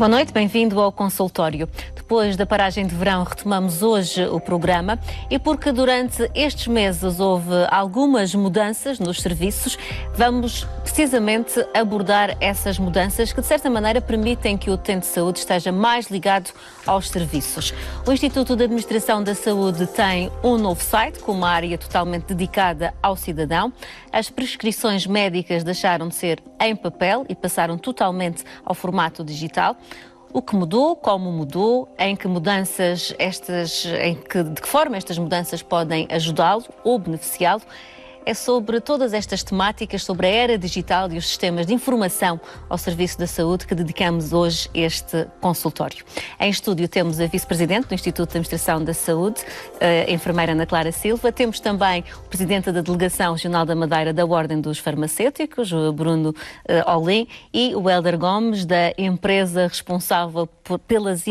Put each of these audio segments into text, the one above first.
Boa noite, bem-vindo ao consultório. Depois da paragem de verão, retomamos hoje o programa e porque durante estes meses houve algumas mudanças nos serviços, vamos precisamente abordar essas mudanças que, de certa maneira, permitem que o utente de saúde esteja mais ligado aos serviços. O Instituto de Administração da Saúde tem um novo site com uma área totalmente dedicada ao cidadão. As prescrições médicas deixaram de ser em papel e passaram totalmente ao formato digital. O que mudou, como mudou, de que forma estas mudanças podem ajudá-lo ou beneficiá-lo, é sobre todas estas temáticas, sobre a era digital e os sistemas de informação ao serviço da saúde que dedicamos hoje este consultório. Em estúdio temos a vice-presidente do Instituto de Administração da Saúde, a enfermeira Ana Clara Silva. Temos também o presidente da Delegação Regional da Madeira da Ordem dos Farmacêuticos, o Bruno Olim, e o Hélder Gomes, da empresa responsável pelas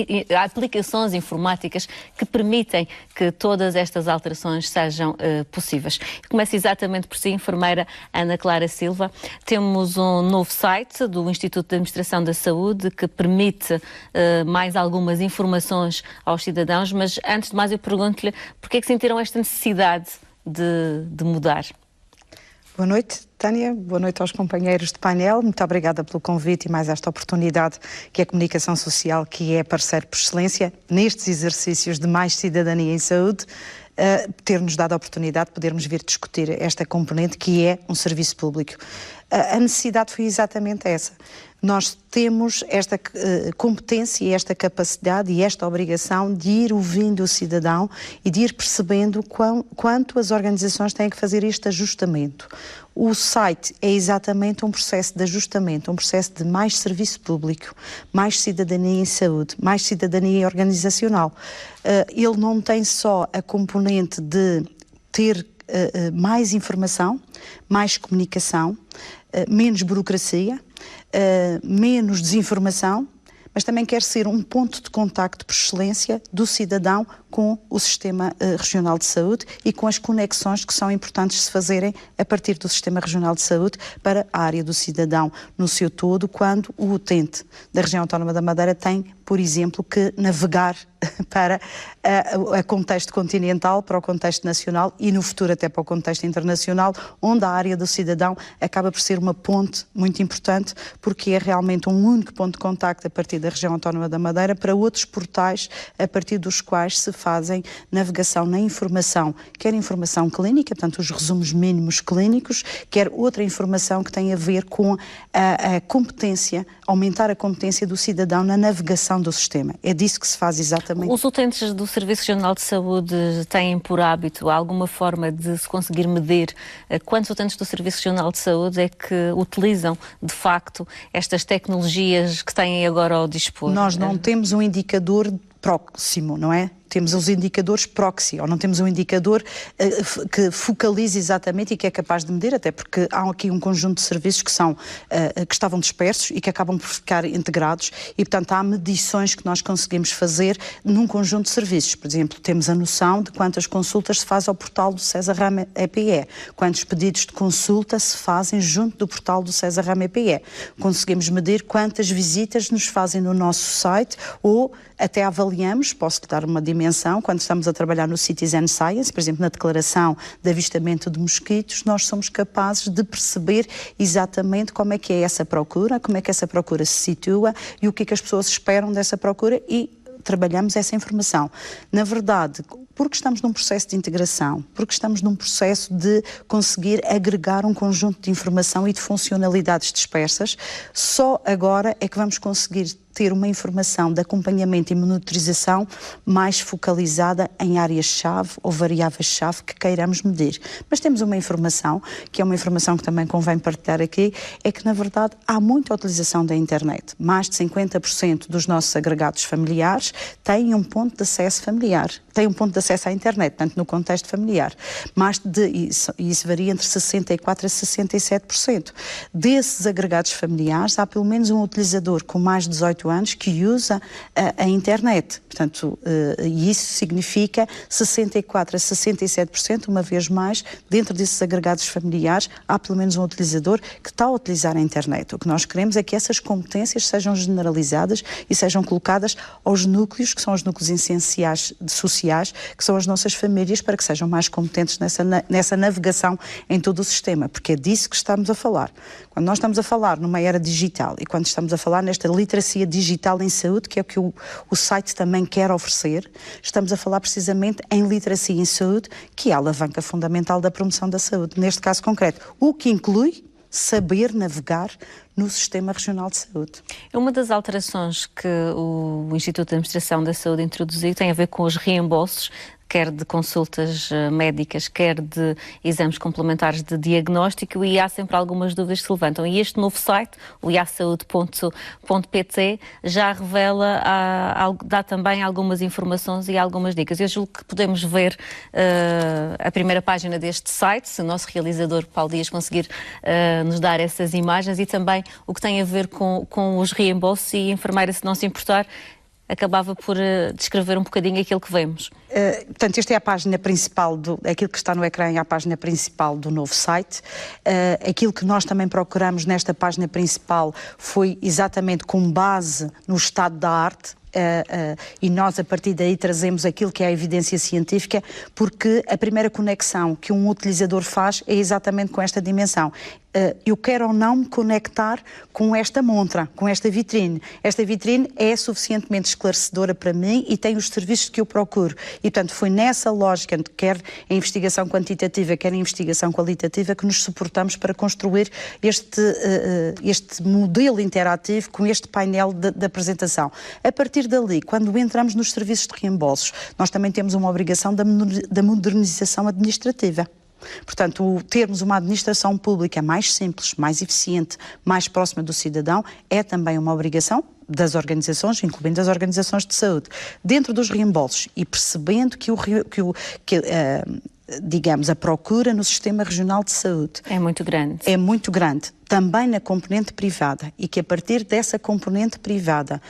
aplicações informáticas que permitem que todas estas alterações sejam possíveis. Começo exatamente por si, enfermeira Ana Clara Silva. Temos um novo site do Instituto de Administração da Saúde que permite mais algumas informações aos cidadãos, mas antes de mais eu pergunto-lhe porquê é que sentiram esta necessidade de mudar? Boa noite, Tânia. Boa noite aos companheiros de painel. Muito obrigada pelo convite e mais esta oportunidade que a Comunicação Social, que é parceiro por excelência nestes exercícios de mais cidadania em saúde, ter-nos dado a oportunidade de podermos vir discutir esta componente que é um serviço público. A necessidade foi exatamente essa. Nós temos esta competência, esta capacidade e esta obrigação de ir ouvindo o cidadão e de ir percebendo quanto as organizações têm que fazer este ajustamento. O site é exatamente um processo de ajustamento, um processo de mais serviço público, mais cidadania em saúde, mais cidadania organizacional. Ele não tem só a componente de ter mais informação, mais comunicação, menos burocracia, menos desinformação, mas também quer ser um ponto de contacto por excelência do cidadão com o Sistema Regional de Saúde e com as conexões que são importantes se fazerem a partir do Sistema Regional de Saúde para a área do cidadão no seu todo, quando o utente da Região Autónoma da Madeira tem, por exemplo, que navegar para o contexto continental, para o contexto nacional e no futuro até para o contexto internacional, onde a área do cidadão acaba por ser uma ponte muito importante, porque é realmente um único ponto de contacto a partir da Região Autónoma da Madeira para outros portais a partir dos quais se fazem navegação na informação, quer informação clínica, portanto os resumos mínimos clínicos, quer outra informação que tem a ver com a competência, aumentar a competência do cidadão na navegação do sistema. É disso que se faz exatamente. Os utentes do Serviço Regional de Saúde têm por hábito alguma forma de se conseguir medir quantos utentes do Serviço Regional de Saúde é que utilizam de facto estas tecnologias que têm agora ao dispor? Nós não temos um indicador próximo, não é? Temos os indicadores proxy, ou não temos um indicador que focalize exatamente e que é capaz de medir, até porque há aqui um conjunto de serviços que estavam dispersos e que acabam por ficar integrados e, portanto, há medições que nós conseguimos fazer num conjunto de serviços. Por exemplo, temos a noção de quantas consultas se faz ao portal do César Rama EPE, quantos pedidos de consulta se fazem junto do portal do César Rama EPE. Conseguimos medir quantas visitas nos fazem no nosso site ou até avaliamos, posso-lhe dar uma dimensão, quando estamos a trabalhar no Citizen Science, por exemplo, na declaração de avistamento de mosquitos, nós somos capazes de perceber exatamente como é que é essa procura, como é que essa procura se situa e o que é que as pessoas esperam dessa procura e trabalhamos essa informação. Na verdade, porque estamos num processo de integração, porque estamos num processo de conseguir agregar um conjunto de informação e de funcionalidades dispersas, só agora é que vamos conseguir ter uma informação de acompanhamento e monitorização mais focalizada em áreas-chave ou variáveis-chave que queiramos medir. Mas temos uma informação, que é uma informação que também convém partilhar aqui, é que na verdade há muita utilização da internet. Mais de 50% dos nossos agregados familiares têm um ponto de acesso familiar, têm um ponto de acesso à internet, portanto, no contexto familiar. Isso varia entre 64% a 67%. Desses agregados familiares, há pelo menos um utilizador com mais de 18 anos que usa a internet. Portanto, e isso significa 64% a 67%, uma vez mais, dentro desses agregados familiares, há pelo menos um utilizador que está a utilizar a internet. O que nós queremos é que essas competências sejam generalizadas e sejam colocadas aos núcleos, que são os núcleos essenciais sociais, que são as nossas famílias, para que sejam mais competentes nessa navegação em todo o sistema, porque é disso que estamos a falar. Quando nós estamos a falar numa era digital e quando estamos a falar nesta literacia digital em saúde, que é o que o site também quer oferecer, estamos a falar precisamente em literacia em saúde, que é a alavanca fundamental da promoção da saúde, neste caso concreto, o que inclui saber navegar no Sistema Regional de Saúde. Uma das alterações que o Instituto de Administração da Saúde introduziu tem a ver com os reembolsos, quer de consultas médicas, quer de exames complementares de diagnóstico, e há sempre algumas dúvidas que se levantam. E este novo site, o iasaude.pt, já revela, dá também algumas informações e algumas dicas. Eu julgo que podemos ver a primeira página deste site, se o nosso realizador Paulo Dias conseguir nos dar essas imagens, e também o que tem a ver com os reembolsos, e a enfermeira, se não se importar, acabava por descrever um bocadinho aquilo que vemos. Portanto, esta é a página principal, aquilo que está no ecrã é a página principal do novo site. Aquilo que nós também procuramos nesta página principal foi exatamente com base no estado da arte, e nós a partir daí trazemos aquilo que é a evidência científica, porque a primeira conexão que um utilizador faz é exatamente com esta dimensão. Eu quero ou não me conectar com esta montra, com esta vitrine. Esta vitrine é suficientemente esclarecedora para mim e tem os serviços que eu procuro. E, portanto, foi nessa lógica, quer em investigação quantitativa, quer em investigação qualitativa, que nos suportamos para construir este modelo interativo com este painel de apresentação. A partir dali, quando entramos nos serviços de reembolsos, nós também temos uma obrigação da modernização administrativa. Portanto, termos uma administração pública mais simples, mais eficiente, mais próxima do cidadão, é também uma obrigação das organizações, incluindo as organizações de saúde. Dentro dos reembolsos e percebendo digamos, a procura no Sistema Regional de Saúde é muito grande. É muito grande, também na componente privada, e que a partir dessa componente privada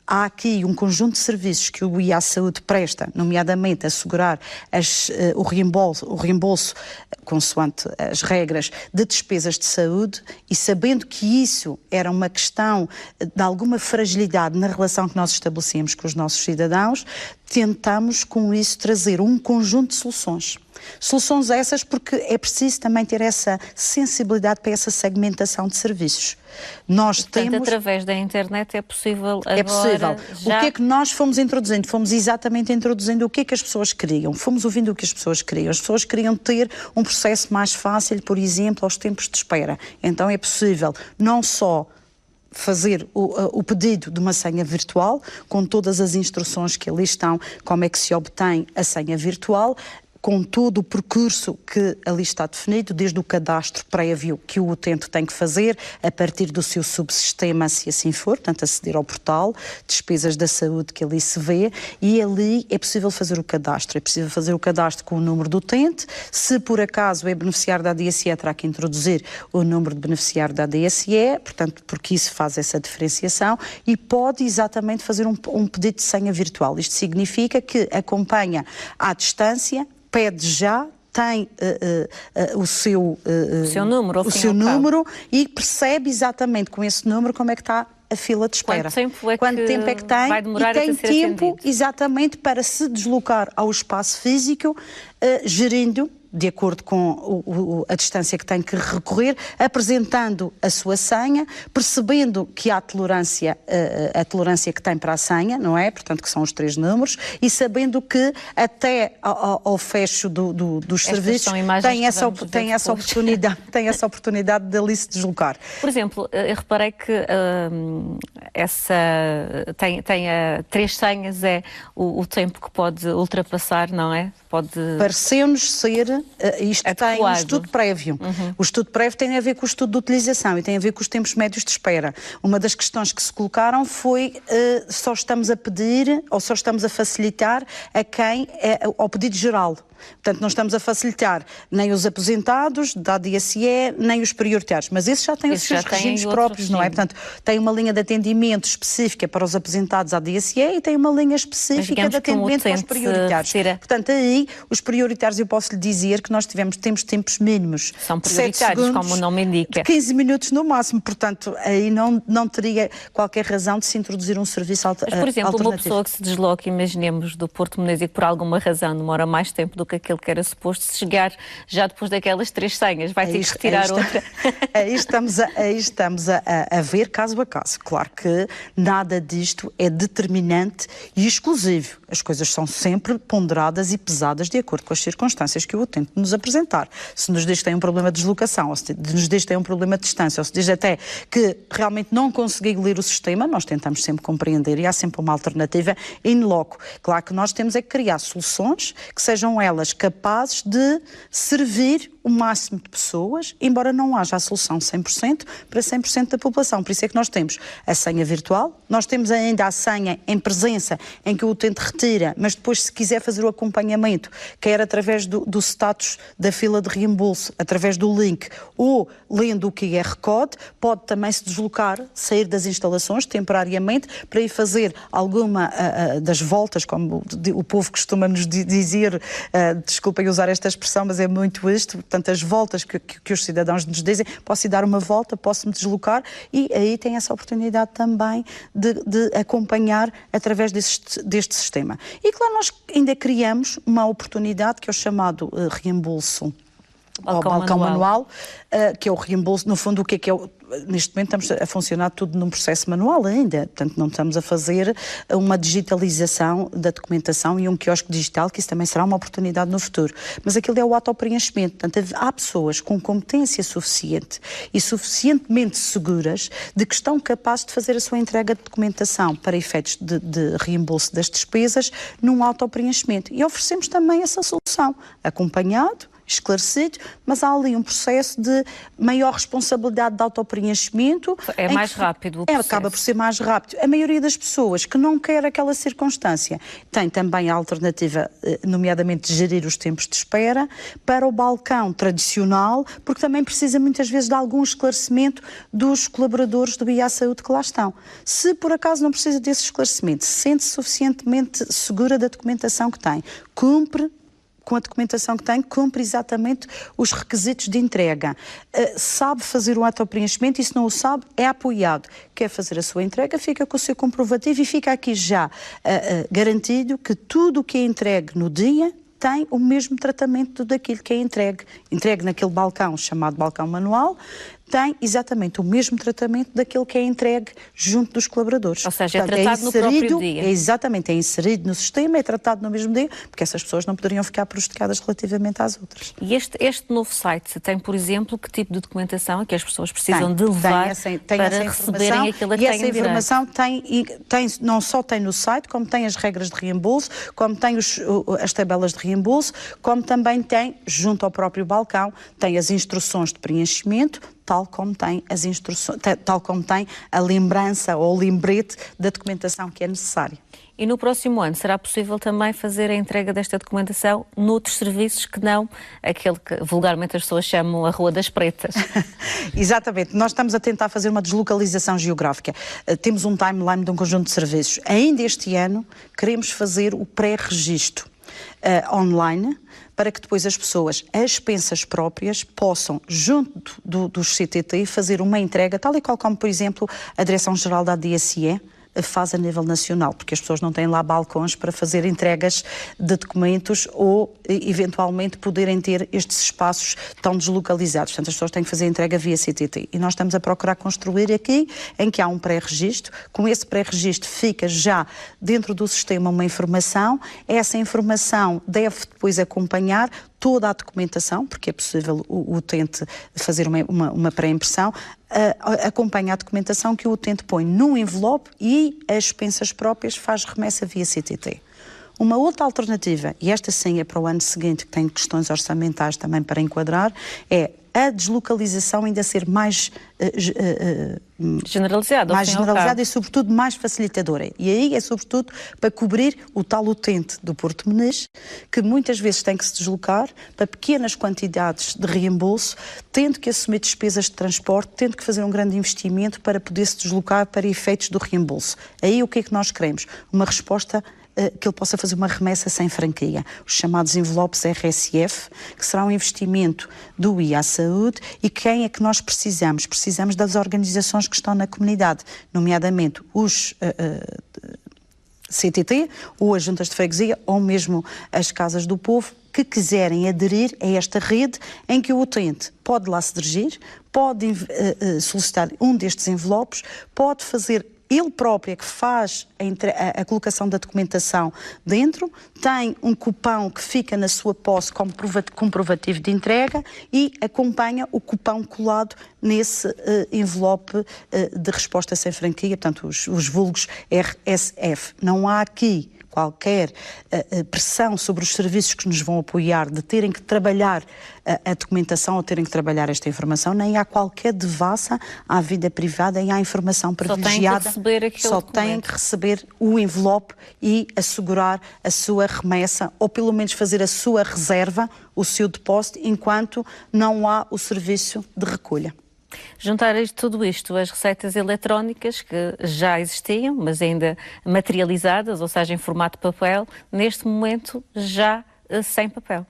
há aqui um conjunto de serviços que o iasaude presta, nomeadamente assegurar o reembolso consoante as regras de despesas de saúde, e sabendo que isso era uma questão de alguma fragilidade na relação que nós estabelecemos com os nossos cidadãos, tentamos com isso trazer um conjunto de soluções. Soluções essas porque é preciso também ter essa sensibilidade para essa segmentação de serviços. Portanto, através da internet é possível agora... É possível. O que é que nós fomos introduzindo? Fomos exatamente introduzindo o que é que as pessoas queriam. Fomos ouvindo o que as pessoas queriam. As pessoas queriam ter um processo mais fácil, por exemplo, aos tempos de espera. Então é possível não só fazer o pedido de uma senha virtual, com todas as instruções que ali estão, como é que se obtém a senha virtual, com todo o percurso que ali está definido, desde o cadastro prévio que o utente tem que fazer, a partir do seu subsistema, se assim for, portanto, aceder ao portal, despesas da saúde que ali se vê, e ali é possível fazer o cadastro. É possível fazer o cadastro com o número do utente. Se por acaso é beneficiário da ADSE, terá que introduzir o número de beneficiário da ADSE, portanto, porque isso faz essa diferenciação, e pode exatamente fazer um pedido de senha virtual. Isto significa que acompanha à distância, pede já, tem o seu número e percebe exatamente com esse número como é que está a fila de espera. Quanto tempo é que tem? Vai demorar, e tem tempo atendido. Exatamente para se deslocar ao espaço físico, gerindo de acordo com a distância que tem que recorrer, apresentando a sua senha, percebendo que há a tolerância que tem para a senha, não é? Portanto, que são os 3 números, e sabendo que até ao fecho dos serviços tem essa oportunidade de ali se deslocar. Por exemplo, eu reparei que tem 3 senhas, é o tempo que pode ultrapassar, não é? Pareceu-nos ser, isto adequado. Tem um estudo prévio. O estudo prévio tem a ver com o estudo de utilização e tem a ver com os tempos médios de espera. Uma das questões que se colocaram foi só estamos a pedir ou só estamos a facilitar a quem ao pedido geral. Portanto, não estamos a facilitar nem os aposentados da ADSE, nem os prioritários, mas esses já têm os seus regimes próprios, não é? Portanto, tem uma linha de atendimento específica para os aposentados da ADSE e tem uma linha específica de atendimento para os prioritários. Portanto, aí, os prioritários, eu posso lhe dizer que nós temos tempos mínimos. São prioritários, como o nome indica. De 15 minutos no máximo, portanto, aí não teria qualquer razão de se introduzir um serviço alternativo. Mas, por exemplo, uma pessoa que se desloca, imaginemos, do Porto de Menezes, que por alguma razão demora mais tempo do que aquilo que era suposto, se chegar já depois daquelas 3 senhas, vai ter que retirar outra. Aí estamos a ver caso a caso. Claro que nada disto é determinante e exclusivo. As coisas são sempre ponderadas e pesadas de acordo com as circunstâncias que o utente nos apresentar. Se nos diz que tem um problema de deslocação, ou se nos diz que tem um problema de distância, ou se diz até que realmente não consegue ler o sistema, nós tentamos sempre compreender e há sempre uma alternativa in loco. Claro que nós temos é que criar soluções que sejam elas capazes de servir o máximo de pessoas, embora não haja a solução 100% para 100% da população. Por isso é que nós temos a senha virtual, nós temos ainda a senha em presença, em que o utente retira, mas depois, se quiser fazer o acompanhamento, quer através do status da fila de reembolso, através do link, ou lendo o QR Code, pode também se deslocar, sair das instalações temporariamente, para ir fazer alguma das voltas, como o povo costuma nos dizer, desculpem usar esta expressão, mas é muito isto. Portanto, as voltas que os cidadãos nos dizem, posso ir dar uma volta, posso-me deslocar, e aí tem essa oportunidade também de acompanhar através deste sistema. E claro, nós ainda criamos uma oportunidade que é o chamado reembolso ao balcão manual, que é o reembolso, no fundo, o que é neste momento estamos a funcionar tudo num processo manual ainda, portanto não estamos a fazer uma digitalização da documentação e um quiosque digital, que isso também será uma oportunidade no futuro. Mas aquilo é o autopreenchimento, portanto há pessoas com competência suficiente e suficientemente seguras de que estão capazes de fazer a sua entrega de documentação para efeitos de reembolso das despesas num autopreenchimento. E oferecemos também essa solução, acompanhado, esclarecido, mas há ali um processo de maior responsabilidade de autopreenchimento. É mais rápido o processo. Acaba por ser mais rápido. A maioria das pessoas que não quer aquela circunstância tem também a alternativa, nomeadamente de gerir os tempos de espera, para o balcão tradicional, porque também precisa muitas vezes de algum esclarecimento dos colaboradores do BIA Saúde que lá estão. Se por acaso não precisa desse esclarecimento, se sente suficientemente segura da documentação que tem, cumpre com a documentação que tem, cumpre exatamente os requisitos de entrega. Sabe fazer o autopreenchimento e se não o sabe, é apoiado. Quer fazer a sua entrega, fica com o seu comprovativo e fica aqui já garantido que tudo o que é entregue no dia tem o mesmo tratamento daquilo que é entregue naquele balcão chamado balcão manual, tem exatamente o mesmo tratamento daquilo que é entregue junto dos colaboradores. Ou seja, portanto, é tratado no próprio dia. Exatamente, é inserido no sistema, é tratado no mesmo dia, porque essas pessoas não poderiam ficar prejudicadas relativamente às outras. E este novo site tem, por exemplo, que tipo de documentação é que as pessoas precisam de levar para receberem aquilo que têm direito? E essa informação não só tem no site, como tem as regras de reembolso, como tem as tabelas de reembolso, como também tem, junto ao próprio balcão, tem as instruções de preenchimento, tal como tem as instruções, tal como tem a lembrança ou o lembrete da documentação que é necessária. E no próximo ano será possível também fazer a entrega desta documentação noutros serviços que não aquele que vulgarmente as pessoas chamam a Rua das Pretas? Exatamente. Nós estamos a tentar fazer uma deslocalização geográfica. Temos um timeline de um conjunto de serviços. Ainda este ano queremos fazer o pré-registro online, para que depois as pessoas, a expensas próprias, possam, junto dos CTT, fazer uma entrega, tal e qual como, por exemplo, a Direção-Geral da DSE faz a nível nacional, porque as pessoas não têm lá balcões para fazer entregas de documentos ou, eventualmente, poderem ter estes espaços tão deslocalizados. Portanto, as pessoas têm que fazer a entrega via CTT. E nós estamos a procurar construir aqui, em que há um pré-registro. Com esse pré-registro fica já dentro do sistema uma informação. Essa informação deve depois acompanhar toda a documentação, porque é possível o utente fazer uma pré-impressão, acompanha a documentação que o utente põe num envelope e as expensas próprias faz remessa via CTT. Uma outra alternativa, e esta sim é para o ano seguinte, que tem questões orçamentais também para enquadrar, é a deslocalização ainda ser mais generalizada e, sobretudo, mais facilitadora. E aí é, sobretudo, para cobrir o tal utente do Porto Meniz, que muitas vezes tem que se deslocar para pequenas quantidades de reembolso, tendo que assumir despesas de transporte, tendo que fazer um grande investimento para poder se deslocar para efeitos do reembolso. Aí o que é que nós queremos? Uma resposta que ele possa fazer uma remessa sem franquia, os chamados envelopes RSF, que será um investimento do IA Saúde. E quem é que nós precisamos? Precisamos das organizações que estão na comunidade, nomeadamente os CTT, ou as juntas de freguesia, ou mesmo as casas do povo, que quiserem aderir a esta rede em que o utente pode lá se dirigir, pode solicitar um destes envelopes, pode fazer ele próprio é que faz a colocação da documentação dentro, tem um cupão que fica na sua posse como comprovativo de entrega e acompanha o cupão colado nesse envelope de resposta sem franquia, portanto os vulgos RSF. Não há aqui qualquer pressão sobre os serviços que nos vão apoiar de terem que trabalhar a documentação ou terem que trabalhar esta informação, nem há qualquer devassa à vida privada e à informação privilegiada. Só têm que receber o envelope e assegurar a sua remessa, ou pelo menos fazer a sua reserva, o seu depósito, enquanto não há o serviço de recolha. Juntar a tudo isto as receitas eletrónicas que já existiam, mas ainda materializadas, ou seja, em formato papel, neste momento já sem papel.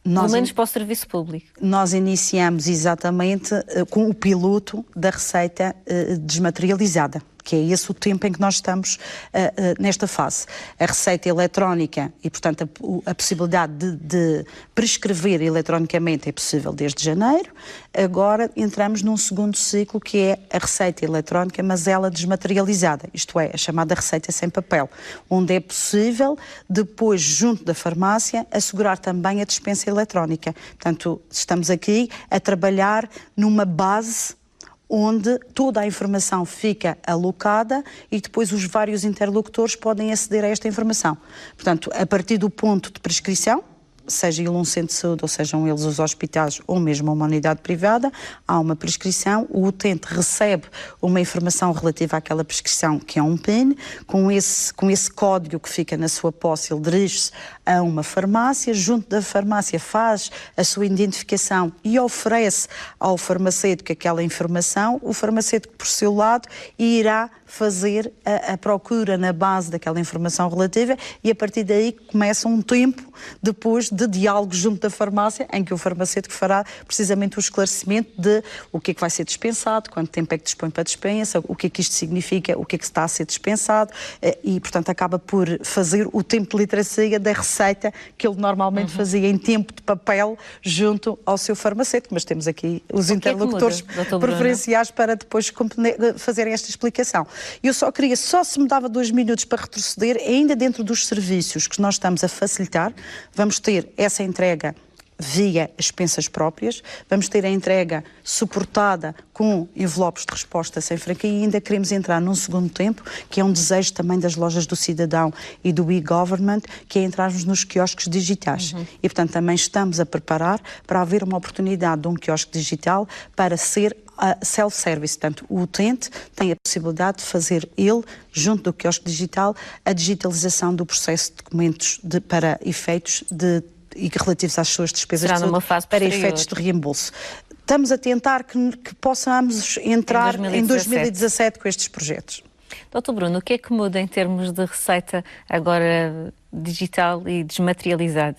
Pelo menos para o serviço público. Nós iniciamos exatamente com o piloto da receita desmaterializada, que é esse o tempo em que nós estamos nesta fase. A receita eletrónica e, portanto, a possibilidade de prescrever eletronicamente é possível desde janeiro. Agora entramos num segundo ciclo, que é a receita eletrónica, mas ela desmaterializada, isto é, a chamada receita sem papel, onde é possível, depois, junto da farmácia, assegurar também a dispensa eletrónica. Portanto, estamos aqui a trabalhar numa base onde toda a informação fica alocada e depois os vários interlocutores podem aceder a esta informação. Portanto, a partir do ponto de prescrição, seja ele um centro de saúde ou sejam eles os hospitais ou mesmo uma unidade privada, há uma prescrição, o utente recebe uma informação relativa àquela prescrição, que é um PIN, com esse código que fica na sua posse, ele dirige-se a uma farmácia, junto da farmácia faz a sua identificação e oferece ao farmacêutico aquela informação, o farmacêutico por seu lado irá fazer a procura na base daquela informação relativa e a partir daí começa um tempo depois de diálogo junto da farmácia em que o farmacêutico fará precisamente o esclarecimento de o que é que vai ser dispensado, quanto tempo é que dispõe para a dispensa, o que é que isto significa, o que é que está a ser dispensado e, portanto, acaba por fazer o tempo de literacia da receita que ele normalmente fazia em tempo de papel junto ao seu farmacêutico, mas temos aqui os interlocutores preferenciais para depois fazerem esta explicação. Eu só se me dava 2 minutos para retroceder, ainda dentro dos serviços que nós estamos a facilitar, vamos ter essa entrega via expensas próprias, vamos ter a entrega suportada com envelopes de resposta sem franquia e ainda queremos entrar num segundo tempo, que é um desejo também das lojas do cidadão e do e-government, que é entrarmos nos quiosques digitais. E, portanto, também estamos a preparar para haver uma oportunidade de um quiosque digital para ser self-service, portanto, o utente tem a possibilidade de fazer ele, junto do quiosque digital, a digitalização do processo de documentos para efeitos e relativos às suas despesas de saúde para efeitos de reembolso. Estamos a tentar que possamos entrar em 2017 com estes projetos. Dr. Bruno, o que é que muda em termos de receita agora digital e desmaterializada?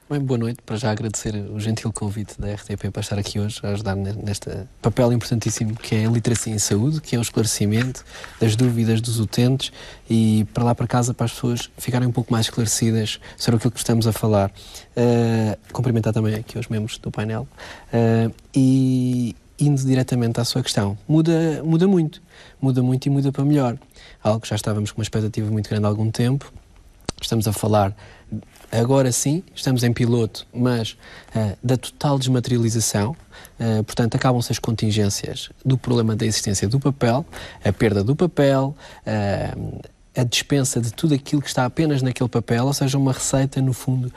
Bem, boa noite. Para já agradecer o gentil convite da RTP para estar aqui hoje a ajudar neste papel importantíssimo que é a literacia em saúde, que é o esclarecimento das dúvidas dos utentes e para lá para casa para as pessoas ficarem um pouco mais esclarecidas sobre aquilo que estamos a falar. Cumprimentar também aqui os membros do painel e indo diretamente à sua questão, muda muito e muda para melhor. Algo que já estávamos com uma expectativa muito grande há algum tempo. estamos a falar, agora sim, estamos em piloto, mas da total desmaterialização. Portanto, acabam-se as contingências do problema da existência do papel, a perda do papel, a dispensa de tudo aquilo que está apenas naquele papel, ou seja, uma receita, no fundo,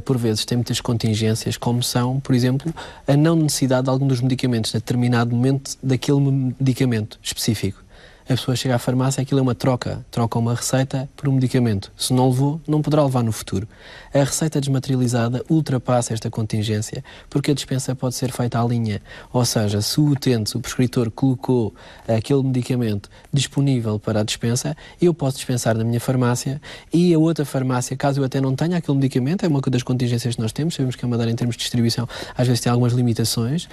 por vezes tem muitas contingências, como são, por exemplo, a não necessidade de algum dos medicamentos, a determinado momento daquele medicamento específico. A pessoa chega à farmácia, aquilo é uma troca uma receita por um medicamento. Se não levou, não poderá levar no futuro. A receita desmaterializada ultrapassa esta contingência, porque a dispensa pode ser feita à linha. Ou seja, se o utente, o prescritor, colocou aquele medicamento disponível para a dispensa, eu posso dispensar na minha farmácia e a outra farmácia, caso eu até não tenha aquele medicamento, é uma das contingências que nós temos, sabemos que a Madeira, em termos de distribuição, às vezes tem algumas limitações.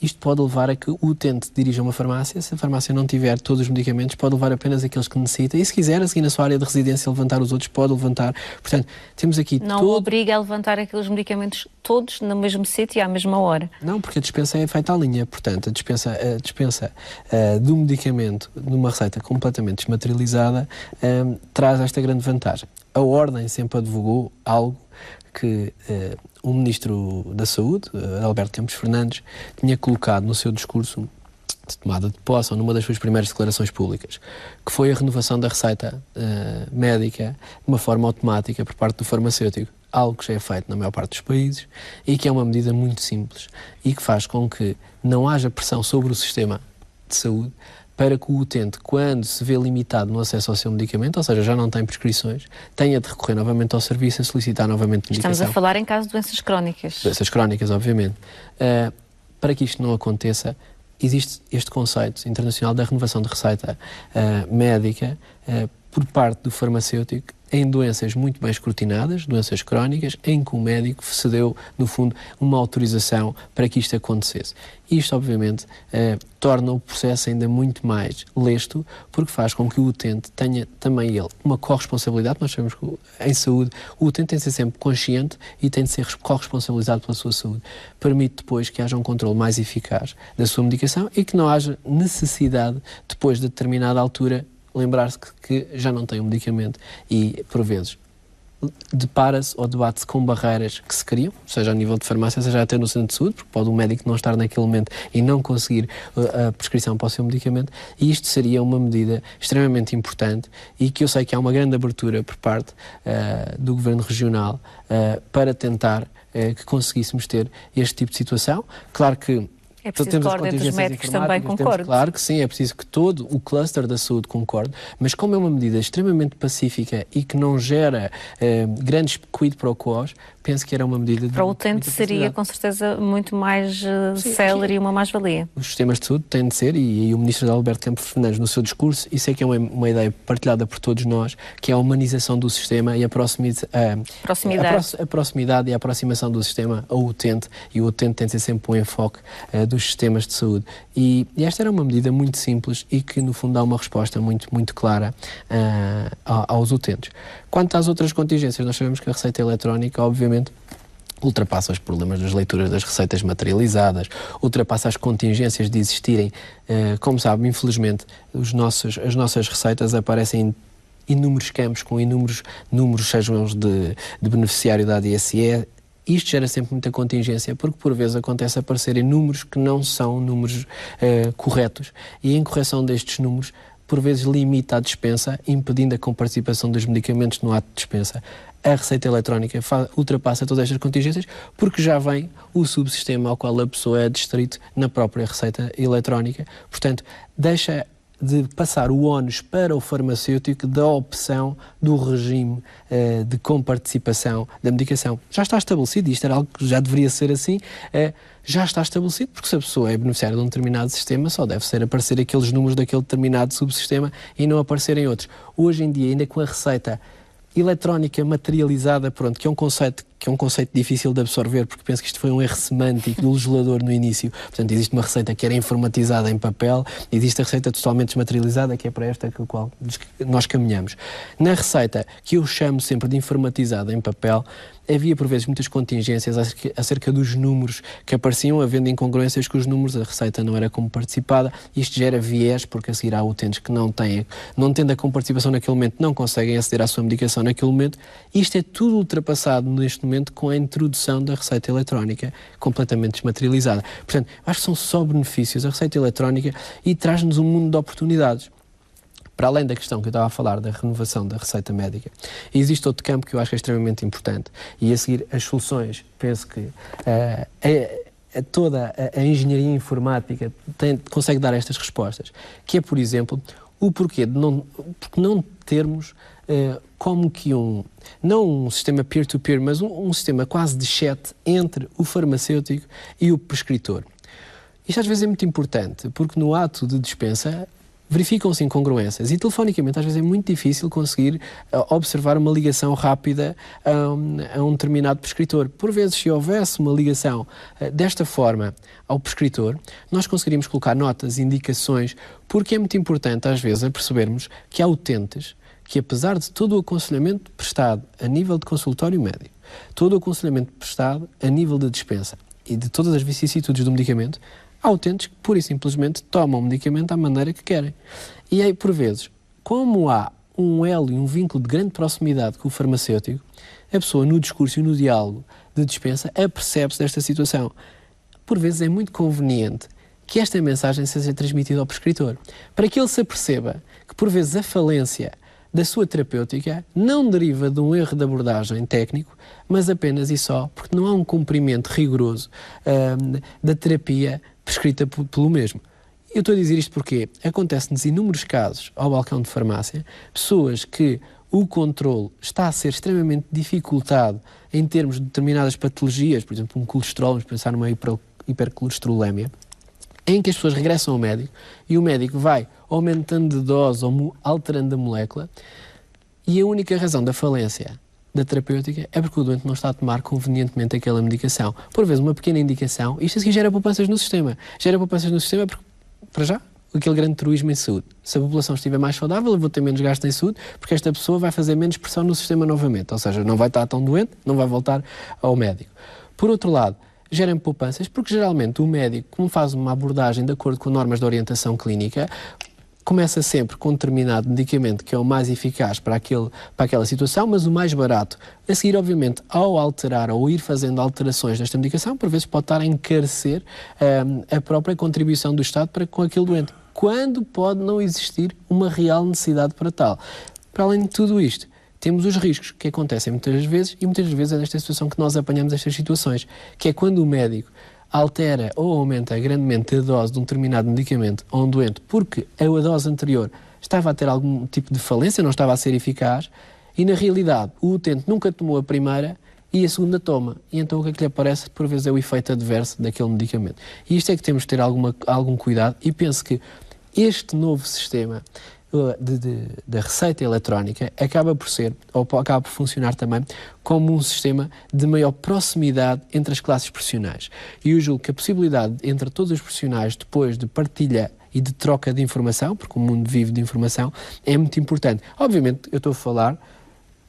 Isto pode levar a que o utente dirija uma farmácia. Se a farmácia não tiver todos os medicamentos, pode levar apenas aqueles que necessita. E se quiser, a seguir na sua área de residência, levantar os outros, pode levantar. Portanto, temos aqui não obriga a levantar aqueles medicamentos todos no mesmo sítio e à mesma hora. Não, porque a dispensa é feita à linha. Portanto, a dispensa do medicamento numa receita completamente desmaterializada traz esta grande vantagem. A Ordem sempre advogou algo que o Ministro da Saúde, Alberto Campos Fernandes, tinha colocado no seu discurso de tomada de posse, ou numa das suas primeiras declarações públicas, que foi a renovação da receita médica de uma forma automática por parte do farmacêutico. Algo que já é feito na maior parte dos países e que é uma medida muito simples e que faz com que não haja pressão sobre o sistema de saúde para que o utente, quando se vê limitado no acesso ao seu medicamento, ou seja, já não tem prescrições, tenha de recorrer novamente ao serviço a solicitar novamente medicação. Estamos a falar em caso de doenças crónicas. Doenças crónicas, obviamente. Para que isto não aconteça, existe este conceito internacional da renovação de receita médica por parte do farmacêutico em doenças muito bem escrutinadas, doenças crónicas, em que o médico se deu, no fundo, uma autorização para que isto acontecesse. Isto, obviamente, torna o processo ainda muito mais lesto, porque faz com que o utente tenha também ele uma corresponsabilidade. Nós sabemos que em saúde o utente tem de ser sempre consciente e tem de ser corresponsabilizado pela sua saúde. Permite depois que haja um controle mais eficaz da sua medicação e que não haja necessidade, depois de determinada altura, lembrar-se que já não tem um medicamento e, por vezes, depara-se ou debate-se com barreiras que se criam, seja a nível de farmácia, seja até no centro de saúde, porque pode o médico não estar naquele momento e não conseguir a prescrição para o seu medicamento, e isto seria uma medida extremamente importante e que eu sei que há uma grande abertura por parte do Governo Regional para tentar que conseguíssemos ter este tipo de situação. Claro que é preciso que a Ordem dos Médicos também concorde. Claro que sim, é preciso que todo o cluster da saúde concorde, mas como é uma medida extremamente pacífica e que não gera grandes quid pro quos, penso que era uma medida... Para o utente seria, com certeza, muito mais célere e uma mais-valia. Os sistemas de saúde têm de ser, e o Ministro Alberto Campos Fernandes, no seu discurso, isso é que é uma ideia partilhada por todos nós, que é a humanização do sistema e a proximidade e a aproximação do sistema ao utente, e o utente tem de ser sempre um enfoque dos sistemas de saúde. E esta era uma medida muito simples e que, no fundo, dá uma resposta muito, muito clara aos utentes. Quanto às outras contingências, nós sabemos que a receita eletrónica, obviamente, ultrapassa os problemas das leituras das receitas materializadas, ultrapassa as contingências de existirem. Como sabe, infelizmente, as nossas receitas aparecem em inúmeros campos, com inúmeros números, sejam eles de beneficiário da ADSE. Isto gera sempre muita contingência, porque por vezes acontece aparecerem números que não são números corretos, e a incorreção destes números por vezes limita a dispensa, impedindo a comparticipação dos medicamentos no ato de dispensa. A receita eletrónica ultrapassa todas estas contingências porque já vem o subsistema ao qual a pessoa é adstrito na própria receita eletrónica. Portanto, deixa de passar o ónus para o farmacêutico da opção do regime de comparticipação da medicação. Já está estabelecido, isto era algo que já deveria ser assim, já está estabelecido, porque se a pessoa é beneficiária de um determinado sistema, só deve ser aparecer aqueles números daquele determinado subsistema e não aparecerem outros. Hoje em dia, ainda com a receita eletrónica materializada, pronto, que é um conceito que é um conceito difícil de absorver, porque penso que isto foi um erro semântico do legislador no início. Portanto, existe uma receita que era informatizada em papel, existe a receita totalmente desmaterializada, que é para esta com a qual nós caminhamos. Na receita, que eu chamo sempre de informatizada em papel, havia por vezes muitas contingências acerca dos números que apareciam, havendo incongruências com os números, a receita não era como participada, isto gera viés, porque a seguir há utentes que não tendo a comparticipação naquele momento, não conseguem aceder à sua medicação naquele momento. Isto é tudo ultrapassado neste momento com a introdução da receita eletrónica, completamente desmaterializada. Portanto, acho que são só benefícios a receita eletrónica e traz-nos um mundo de oportunidades. Para além da questão que eu estava a falar da renovação da receita médica, existe outro campo que eu acho que é extremamente importante. E a seguir, as soluções, penso que toda a engenharia informática consegue dar estas respostas. Que é, por exemplo, o porquê de não termos como que não um sistema peer-to-peer, mas um sistema quase de chat entre o farmacêutico e o prescritor. Isto às vezes é muito importante, porque no ato de dispensa verificam-se incongruências e telefonicamente às vezes é muito difícil conseguir observar uma ligação rápida a um determinado prescritor. Por vezes, se houvesse uma ligação desta forma ao prescritor, nós conseguiríamos colocar notas, indicações, porque é muito importante às vezes a percebermos que há utentes que, apesar de todo o aconselhamento prestado a nível de consultório médico, todo o aconselhamento prestado a nível de dispensa e de todas as vicissitudes do medicamento, há utentes que, pura e simplesmente, tomam o medicamento à maneira que querem. E aí, por vezes, como há um elo e um vínculo de grande proximidade com o farmacêutico, a pessoa, no discurso e no diálogo de dispensa, apercebe-se desta situação. Por vezes, é muito conveniente que esta mensagem seja transmitida ao prescritor, para que ele se aperceba que, por vezes, a falência da sua terapêutica não deriva de um erro de abordagem técnico, mas apenas e só porque não há um cumprimento rigoroso da terapia prescrita pelo mesmo. Eu estou a dizer isto porque acontece-nos inúmeros casos ao balcão de farmácia, pessoas que o controle está a ser extremamente dificultado em termos de determinadas patologias, por exemplo, um colesterol, vamos pensar numa hipercolesterolemia, em que as pessoas regressam ao médico e o médico vai aumentando de dose ou alterando a molécula e a única razão da falência da terapêutica é porque o doente não está a tomar convenientemente aquela medicação. Por vezes, uma pequena indicação, isto assim gera poupanças no sistema. Gera poupanças no sistema porque, para já, aquele grande truísmo em saúde. Se a população estiver mais saudável, eu vou ter menos gasto em saúde, porque esta pessoa vai fazer menos pressão no sistema novamente. Ou seja, não vai estar tão doente, não vai voltar ao médico. Por outro lado, gerem poupanças, porque geralmente o médico, como faz uma abordagem de acordo com normas de orientação clínica, começa sempre com um determinado medicamento que é o mais eficaz para aquela situação, mas o mais barato. A seguir, obviamente, ao alterar ou ir fazendo alterações nesta medicação, por vezes pode estar a encarecer a própria contribuição do Estado para com aquele doente, quando pode não existir uma real necessidade para tal. Para além de tudo isto, temos os riscos que acontecem muitas vezes, e muitas vezes é nesta situação que nós apanhamos estas situações, que é quando o médico altera ou aumenta grandemente a dose de um determinado medicamento a um doente porque a dose anterior estava a ter algum tipo de falência, não estava a ser eficaz, e na realidade o utente nunca tomou a primeira e a segunda toma. E então o que é que lhe aparece? Por vezes é o efeito adverso daquele medicamento. E isto é que temos de ter algum cuidado, e penso que este novo sistema da receita eletrónica acaba por ser, ou acaba por funcionar também como um sistema de maior proximidade entre as classes profissionais. E eu julgo que a possibilidade entre todos os profissionais, depois de partilha e de troca de informação, porque o mundo vive de informação, é muito importante. Obviamente, eu estou a falar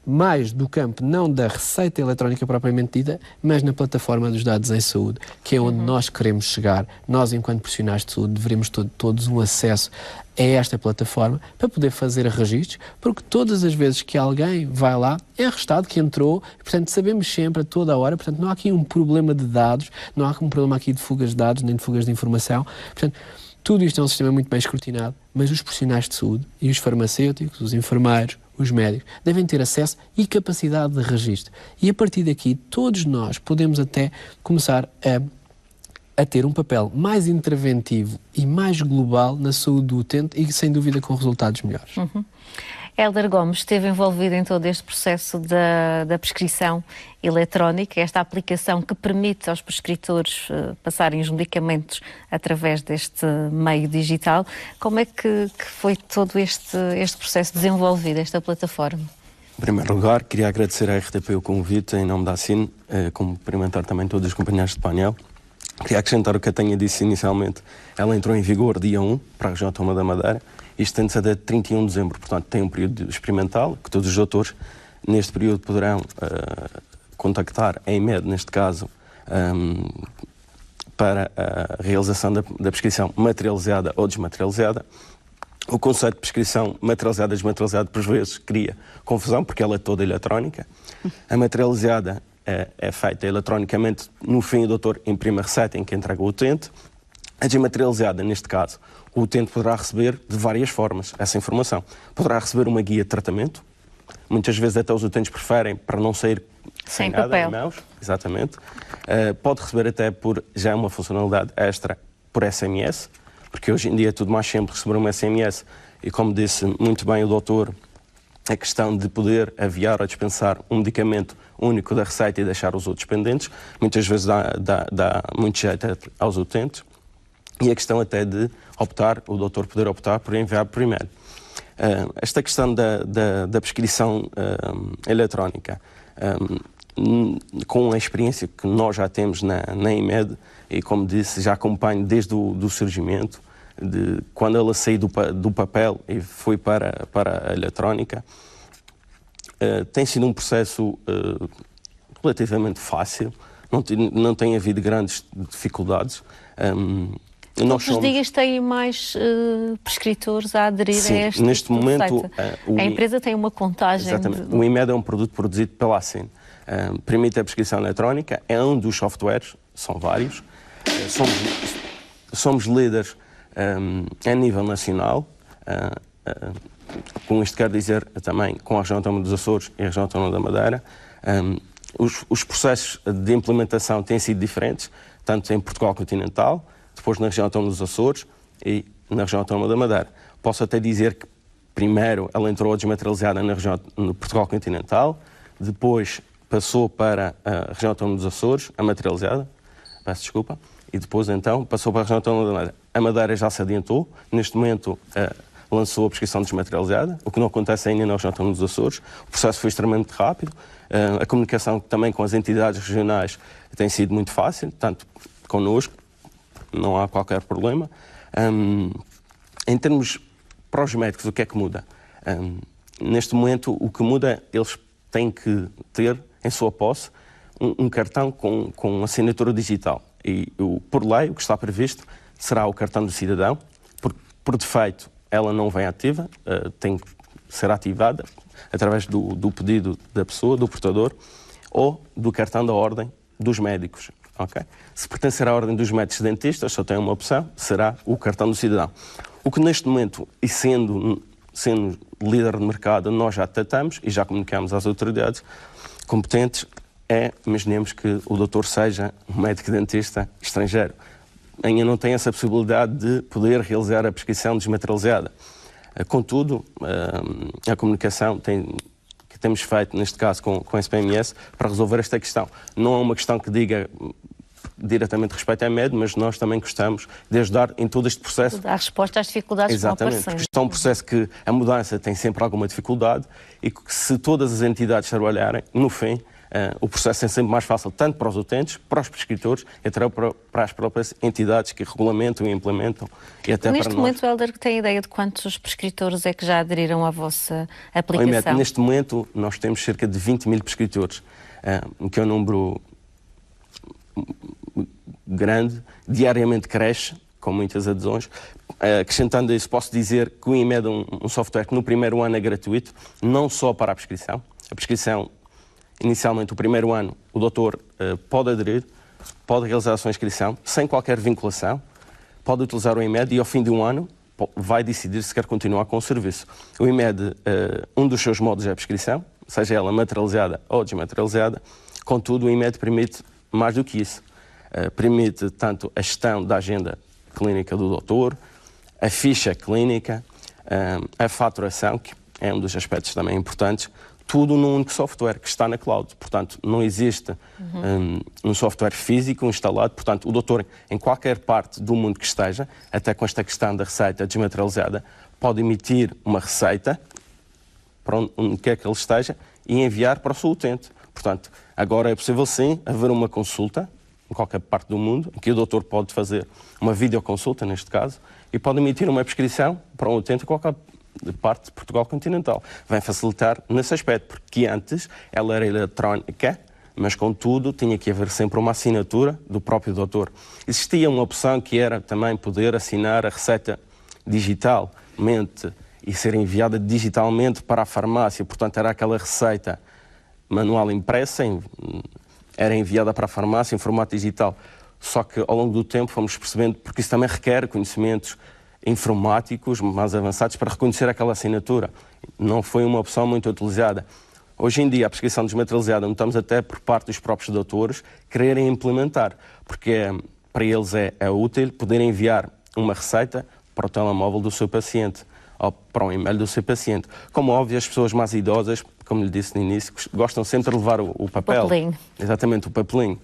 mais do campo, não da receita eletrónica propriamente dita, mas na plataforma dos dados em saúde, que é onde nós queremos chegar. Nós, enquanto profissionais de saúde, deveremos todos um acesso a esta plataforma para poder fazer registros, porque todas as vezes que alguém vai lá, é registado que entrou, e, portanto, sabemos sempre, a toda a hora, portanto, não há aqui um problema de dados, não há um problema aqui de fugas de dados, nem de fugas de informação, portanto, tudo isto é um sistema muito bem escrutinado, mas os profissionais de saúde e os farmacêuticos, os enfermeiros, os médicos, devem ter acesso e capacidade de registro. E a partir daqui, todos nós podemos até começar a ter um papel mais interventivo e mais global na saúde do utente e, sem dúvida, com resultados melhores. Hélder Gomes esteve envolvido em todo este processo da prescrição eletrónica, esta aplicação que permite aos prescritores passarem os medicamentos através deste meio digital. Como é que foi todo este processo desenvolvido, esta plataforma? Em primeiro lugar, queria agradecer à RTP o convite em nome da Assine, cumprimentar também todos os companheiros de painel. Queria acrescentar o que eu tinha dito inicialmente. Ela entrou em vigor dia 1 para a região autónoma da Madeira. Isto tem-se até 31 de dezembro, portanto tem um período experimental, que todos os doutores neste período poderão contactar a IMED, neste caso, para a realização da prescrição materializada ou desmaterializada. O conceito de prescrição materializada e desmaterializada, por vezes, cria confusão, porque ela é toda eletrónica. A materializada é feita eletronicamente. No fim, o doutor imprime a receita em que entrega o utente. A desmaterializada, neste caso, o utente poderá receber de várias formas essa informação. Poderá receber uma guia de tratamento. Muitas vezes até os utentes preferem, para não sair sem nada papel. em mãos. Exatamente. Pode receber até por já uma funcionalidade extra por SMS, porque hoje em dia é tudo mais simples receber um SMS e, como disse muito bem o doutor, a questão de poder aviar ou dispensar um medicamento único da receita e deixar os outros pendentes, muitas vezes dá muito jeito aos utentes. E a questão até de optar, o doutor poder optar por enviar por e-mail. Esta questão da prescrição eletrónica, com a experiência que nós já temos na IMED, e como disse, já acompanho desde o surgimento, de quando ela saiu do papel e foi para a eletrónica, tem sido um processo relativamente fácil, não tem havido grandes dificuldades. Todos os dias têm mais prescritores a aderir a esta neste momento, a empresa tem uma contagem. Exatamente. O IMED é um produto produzido pela Assine. Permite a prescrição eletrónica, é um dos softwares, são vários. Somos líderes a nível nacional. Com isto quero dizer também com a região autónoma dos Açores e a região autónoma da Madeira. Os processos de implementação têm sido diferentes, tanto em Portugal continental, depois na região autónoma dos Açores e na região autónoma da Madeira. Posso até dizer que primeiro ela entrou desmaterializada no Portugal continental, depois passou para a região autónoma dos Açores, a materializada, peço desculpa, e depois então passou para a região autónoma da Madeira. A Madeira já se adiantou, neste momento lançou a prescrição desmaterializada, o que não acontece ainda na região autónoma dos Açores. O processo foi extremamente rápido, a comunicação também com as entidades regionais tem sido muito fácil, tanto connosco, não há qualquer problema. Em termos para os médicos, o que é que muda? Neste momento, o que muda, eles têm que ter em sua posse um cartão com assinatura digital. E, por lei, o que está previsto será o cartão do cidadão. Por defeito, ela não vem ativa, tem que ser ativada através do pedido da pessoa, do portador, ou do cartão da ordem dos médicos. Okay? Se pertencer à ordem dos médicos dentistas, só tem uma opção, será o cartão do cidadão. O que neste momento, e sendo líder de mercado, nós já tratamos e já comunicamos às autoridades competentes, imaginemos que o doutor seja um médico dentista estrangeiro. Ainda não tem essa possibilidade de poder realizar a prescrição desmaterializada. Contudo, a comunicação que temos feito, neste caso com a SPMS, para resolver esta questão. Não é uma questão que diga diretamente respeito à IMED, mas nós também gostamos de ajudar em todo este processo. Dar resposta às dificuldades que vão aparecendo. Exatamente, porque é um processo que a mudança tem sempre alguma dificuldade e que se todas as entidades trabalharem, no fim, o processo é sempre mais fácil, tanto para os utentes, para os prescritores, e até para as próprias entidades que regulamentam e implementam. E até neste para momento, nós. Helder, tem ideia de quantos prescritores é que já aderiram à vossa aplicação? Neste momento, nós temos cerca de 20 mil prescritores, que é um número grande, diariamente cresce, com muitas adesões. Acrescentando isso, posso dizer que o IMED é um software que no primeiro ano é gratuito, não só para a prescrição. A prescrição, inicialmente, o primeiro ano, o doutor pode aderir, pode realizar a sua inscrição, sem qualquer vinculação, pode utilizar o IMED e, ao fim de um ano, vai decidir se quer continuar com o serviço. O IMED, um dos seus modos é a prescrição, seja ela materializada ou desmaterializada. Contudo, o IMED permite mais do que isso. Permite tanto a gestão da agenda clínica do doutor, a ficha clínica, a faturação, que é um dos aspectos também importantes, tudo num único software que está na cloud. Portanto, não existe um software físico instalado. Portanto, o doutor, em qualquer parte do mundo que esteja, até com esta questão da receita desmaterializada, pode emitir uma receita para onde quer que ele esteja e enviar para o seu utente. Portanto, agora é possível sim haver uma consulta em qualquer parte do mundo, em que o doutor pode fazer uma videoconsulta, neste caso, e pode emitir uma prescrição para um utente em qualquer parte de Portugal continental. Vai facilitar nesse aspecto, porque antes ela era eletrónica, mas contudo tinha que haver sempre uma assinatura do próprio doutor. Existia uma opção que era também poder assinar a receita digitalmente e ser enviada digitalmente para a farmácia, portanto era aquela receita manual impressa, era enviada para a farmácia em formato digital. Só que ao longo do tempo fomos percebendo, porque isso também requer conhecimentos informáticos mais avançados para reconhecer aquela assinatura. Não foi uma opção muito utilizada. Hoje em dia, a prescrição desmaterializada, notamos até por parte dos próprios doutores quererem implementar, porque para eles é útil poder enviar uma receita para o telemóvel do seu paciente ou para o e-mail do seu paciente. Como óbvio, as pessoas mais idosas, como lhe disse no início, gostam sempre de levar o papel. O papelinho. Exatamente, o papelinho.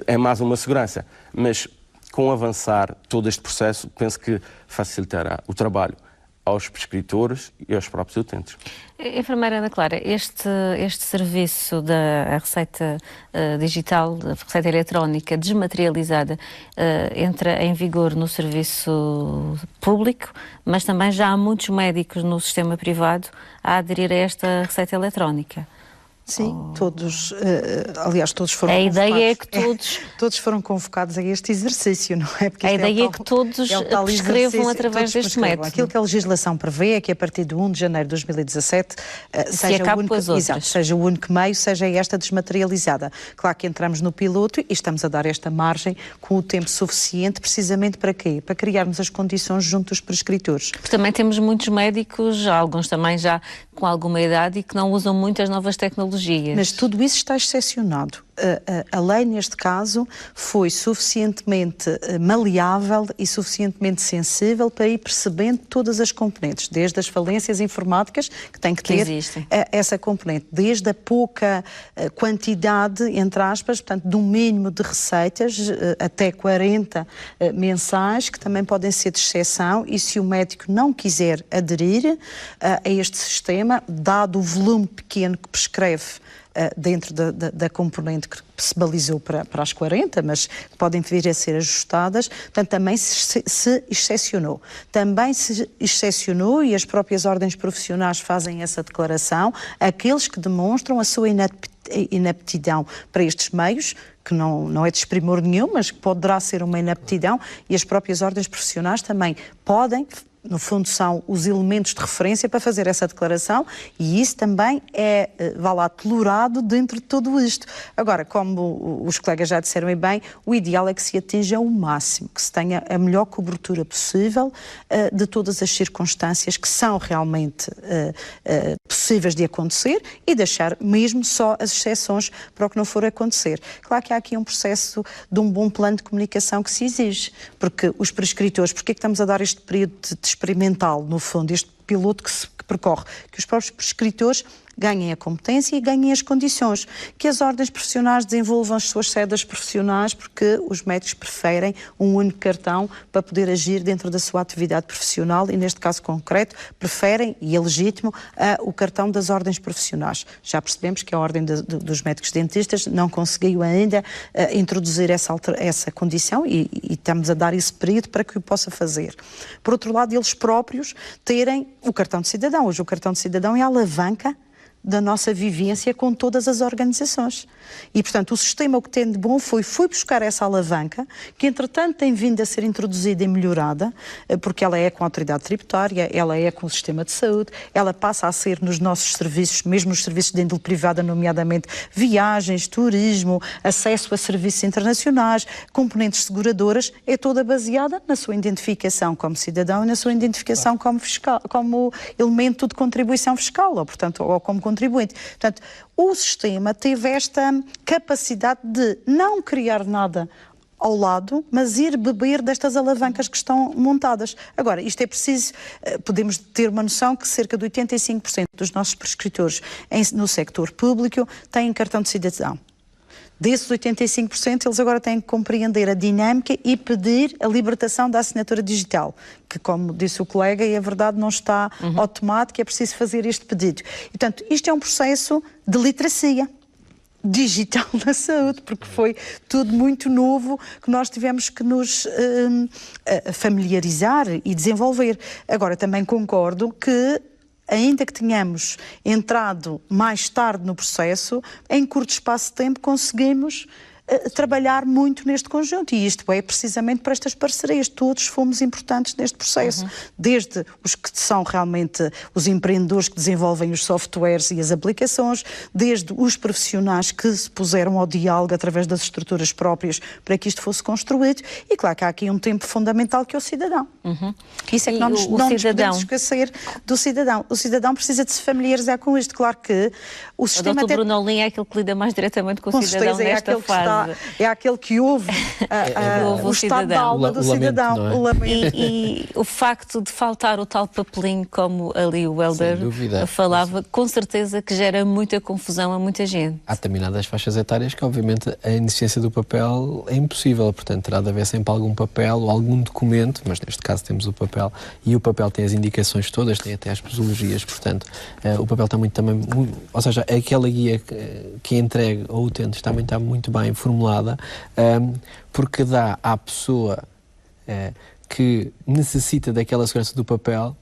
É mais uma segurança. Mas com avançar todo este processo, penso que facilitará o trabalho aos prescritores e aos próprios utentes. Enfermeira Ana Clara, este serviço da receita digital, da receita eletrónica desmaterializada, entra em vigor no serviço público, mas também já há muitos médicos no sistema privado a aderir a esta receita eletrónica. Sim, todos, aliás, todos foram convocados. A ideia é que todos foram convocados a este exercício, não é? Porque a ideia é que todos prescrevam através deste método. Aquilo que a legislação prevê é que a partir de 1 de janeiro de 2017 seja o único meio, seja esta desmaterializada. Claro que entramos no piloto e estamos a dar esta margem com o tempo suficiente, precisamente para quê? Para criarmos as condições junto dos prescritores. Porque também temos muitos médicos, alguns também já com alguma idade e que não usam muito as novas tecnologias. Mas tudo isso está excepcionado. A lei, neste caso, foi suficientemente maleável e suficientemente sensível para ir percebendo todas as componentes, desde as falências informáticas, que tem que ter essa componente, desde a pouca quantidade, entre aspas, portanto, de um mínimo de receitas, até 40 mensais, que também podem ser de exceção, e se o médico não quiser aderir a este sistema, dado o volume pequeno que prescreve dentro da componente que se balizou para as 40, mas podem vir a ser ajustadas, portanto também se excepcionou. Também se excepcionou, e as próprias ordens profissionais fazem essa declaração, aqueles que demonstram a sua inaptidão para estes meios, que não é desprimor nenhum, mas que poderá ser uma inaptidão, e as próprias ordens profissionais também podem, no fundo são os elementos de referência para fazer essa declaração, e isso também é, vá lá, tolerado dentro de tudo isto. Agora, como os colegas já disseram bem, o ideal é que se atinja o máximo, que se tenha a melhor cobertura possível de todas as circunstâncias que são realmente possíveis de acontecer, e deixar mesmo só as exceções para o que não for acontecer. Claro que há aqui um processo de um bom plano de comunicação que se exige, porque os prescritores, porque é que estamos a dar este período de experimental, no fundo, este piloto que percorre, que os próprios prescritores ganhem a competência e ganhem as condições, que as ordens profissionais desenvolvam as suas sedas profissionais, porque os médicos preferem um único cartão para poder agir dentro da sua atividade profissional, e neste caso concreto preferem, e é legítimo, o cartão das ordens profissionais. Já percebemos que a ordem dos médicos dentistas não conseguiu ainda introduzir essa condição, e estamos a dar esse período para que o possa fazer. Por outro lado, eles próprios terem o cartão de cidadão. Hoje o cartão de cidadão é a alavanca da nossa vivência com todas as organizações. E, portanto, o sistema o que tem de bom foi buscar essa alavanca, que entretanto tem vindo a ser introduzida e melhorada, porque ela é com a autoridade tributária, ela é com o sistema de saúde, ela passa a ser nos nossos serviços, mesmo nos serviços de índole privada, nomeadamente viagens, turismo, acesso a serviços internacionais, componentes seguradoras, é toda baseada na sua identificação como cidadão e na sua identificação como fiscal, como elemento de contribuição fiscal, ou como contribuinte. Portanto, o sistema teve esta capacidade de não criar nada ao lado, mas ir beber destas alavancas que estão montadas. Agora, isto é preciso, podemos ter uma noção que cerca de 85% dos nossos prescritores no sector público têm cartão de cidadão. Desses 85%, eles agora têm que compreender a dinâmica e pedir a libertação da assinatura digital, que, como disse o colega, e a verdade não está automática, é preciso fazer este pedido. E, portanto, isto é um processo de literacia digital na saúde, porque foi tudo muito novo que nós tivemos que nos familiarizar e desenvolver. Agora, também concordo que, ainda que tenhamos entrado mais tarde no processo, em curto espaço de tempo conseguimos trabalhar muito neste conjunto, e isto é precisamente para estas parcerias. Todos fomos importantes neste processo, desde os que são realmente os empreendedores que desenvolvem os softwares e as aplicações, desde os profissionais que se puseram ao diálogo através das estruturas próprias para que isto fosse construído, e claro que há aqui um tempo fundamental que é o cidadão. Isso é que não nos podemos esquecer do cidadão. O cidadão precisa de se familiarizar com isto. Claro que o sistema... O Dr. Bruno Olim é aquele que lida mais diretamente com o cidadão nesta fase. É aquele que ouve o estado da alma do cidadão. E o facto de faltar o tal papelinho, como ali o Helder falava, com certeza que gera muita confusão a muita gente. Há determinadas faixas etárias que, obviamente, a inexistência do papel é impossível. Portanto, terá de haver sempre algum papel ou algum documento, mas neste caso temos o papel, e o papel tem as indicações todas, tem até as posologias. Portanto, o papel está muito também... Ou seja, aquela guia que é entregue ao utente também está muito bem formulada, porque dá à pessoa que necessita daquela segurança do papel,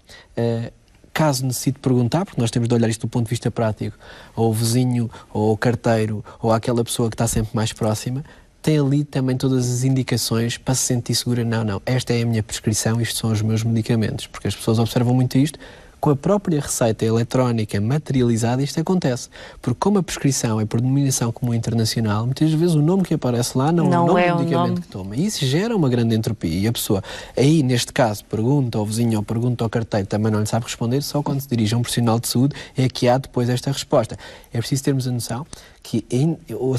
caso necessite perguntar, porque nós temos de olhar isto do ponto de vista prático, ao vizinho, ou ao carteiro, ou àquela pessoa que está sempre mais próxima, tem ali também todas as indicações para se sentir segura. Não, esta é a minha prescrição, isto são os meus medicamentos, porque as pessoas observam muito isto. Com a própria receita eletrónica materializada, isto acontece. Porque como a prescrição é por denominação comum internacional, muitas vezes o nome que aparece lá não é o nome do medicamento que toma. E isso gera uma grande entropia. E a pessoa, aí neste caso, pergunta ao vizinho ou pergunta ao carteiro, também não lhe sabe responder, só quando se dirige a um profissional de saúde é que há depois esta resposta. É preciso termos a noção que,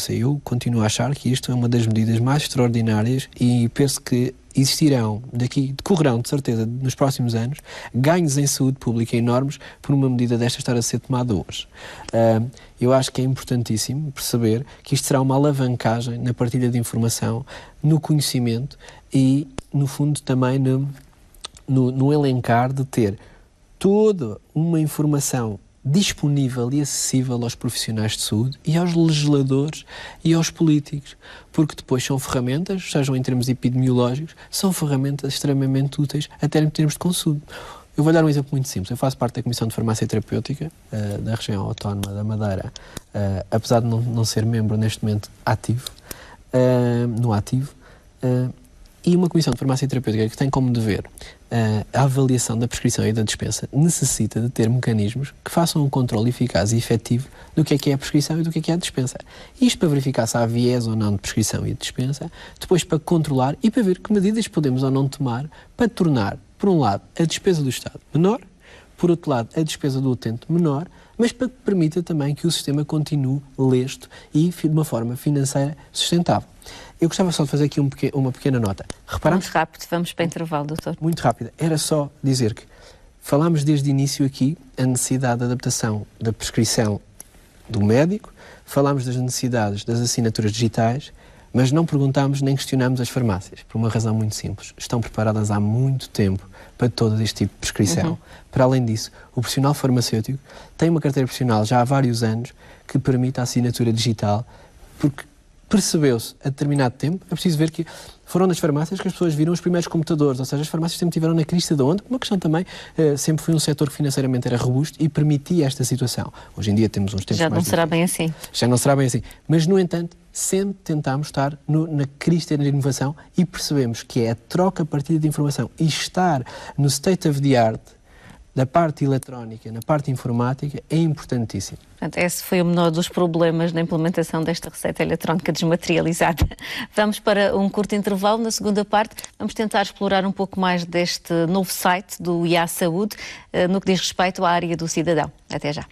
eu continuo a achar que isto é uma das medidas mais extraordinárias, e penso que decorrerão de certeza nos próximos anos ganhos em saúde pública enormes por uma medida desta estar a ser tomada hoje. Eu acho que é importantíssimo perceber que isto será uma alavancagem na partilha de informação, no conhecimento e, no fundo, também no elencar de ter toda uma informação disponível e acessível aos profissionais de saúde e aos legisladores e aos políticos, porque depois são ferramentas, sejam em termos epidemiológicos, são ferramentas extremamente úteis até em termos de consumo. Eu vou dar um exemplo muito simples. Eu faço parte da Comissão de Farmácia Terapêutica da região autónoma da Madeira, apesar de não ser membro neste momento ativo, e uma Comissão de Farmácia Terapêutica que tem como dever a avaliação da prescrição e da dispensa necessita de ter mecanismos que façam um controle eficaz e efetivo do que é a prescrição e do que é a dispensa. Isto para verificar se há viés ou não de prescrição e de dispensa, depois para controlar e para ver que medidas podemos ou não tomar para tornar, por um lado, a despesa do Estado menor, por outro lado, a despesa do utente menor, mas para que permita também que o sistema continue lesto e de uma forma financeira sustentável. Eu gostava só de fazer aqui uma pequena nota. Reparamos? Muito rápido, vamos para o intervalo, doutor. Muito rápido. Era só dizer que falámos desde o início aqui a necessidade de adaptação da prescrição do médico, falámos das necessidades das assinaturas digitais, mas não perguntámos nem questionámos as farmácias, por uma razão muito simples. Estão preparadas há muito tempo para todo este tipo de prescrição. Para além disso, o profissional farmacêutico tem uma carteira profissional já há vários anos que permite a assinatura digital, porque percebeu-se a determinado tempo, é preciso ver que foram nas farmácias que as pessoas viram os primeiros computadores, ou seja, as farmácias sempre tiveram na crista da onda, uma questão também, sempre foi um setor que financeiramente era robusto e permitia esta situação. Hoje em dia temos uns tempos mais... Já não será bem assim. Já não será bem assim. Mas, no entanto, sempre tentámos estar na crista da inovação e percebemos que é a troca, a partilha de informação e estar no state of the art da parte eletrónica, na parte informática, é importantíssimo. Portanto, esse foi o menor dos problemas na implementação desta receita eletrónica desmaterializada. Vamos para um curto intervalo. Na segunda parte, vamos tentar explorar um pouco mais deste novo site do IA Saúde, no que diz respeito à área do cidadão. Até já.